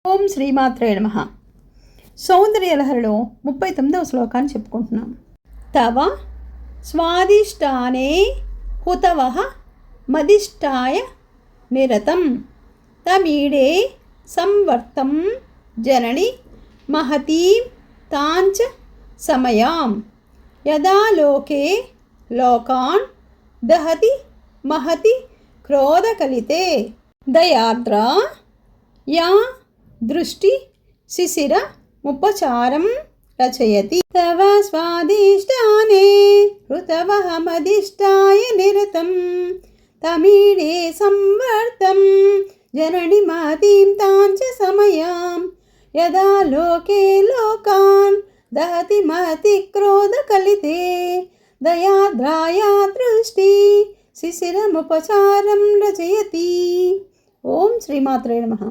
ఓం శ్రీమాత్రే నమః. సౌందర్యలహరిలో 39వ శ్లోకాన్ని చెప్పుకుంటున్నాం. తవ స్వాదిష్టానే హుతవః మదిష్టాయ నిరతం తమీడే సంవర్తం జనని మహతీం తాంచ సమయాం యదా లోకే లోకాన్ దహతి మహతి క్రోధకలితే దయార్ద్రా యా దృష్టి శిశిర ముపచారం రచయతి. తవ స్వాదిష్టానే ఋతవః మదిష్టాయ నిరతం తమీడే సంవర్తం జనని మహతీం తాంచ సమయాం యదా లోకే లోకాన్ దహతి మహతి క్రోధకలితే దయాద్రాయా దృష్టి శిశిరముపచారం రచయతి. ఓం శ్రీమాత్రే నమః.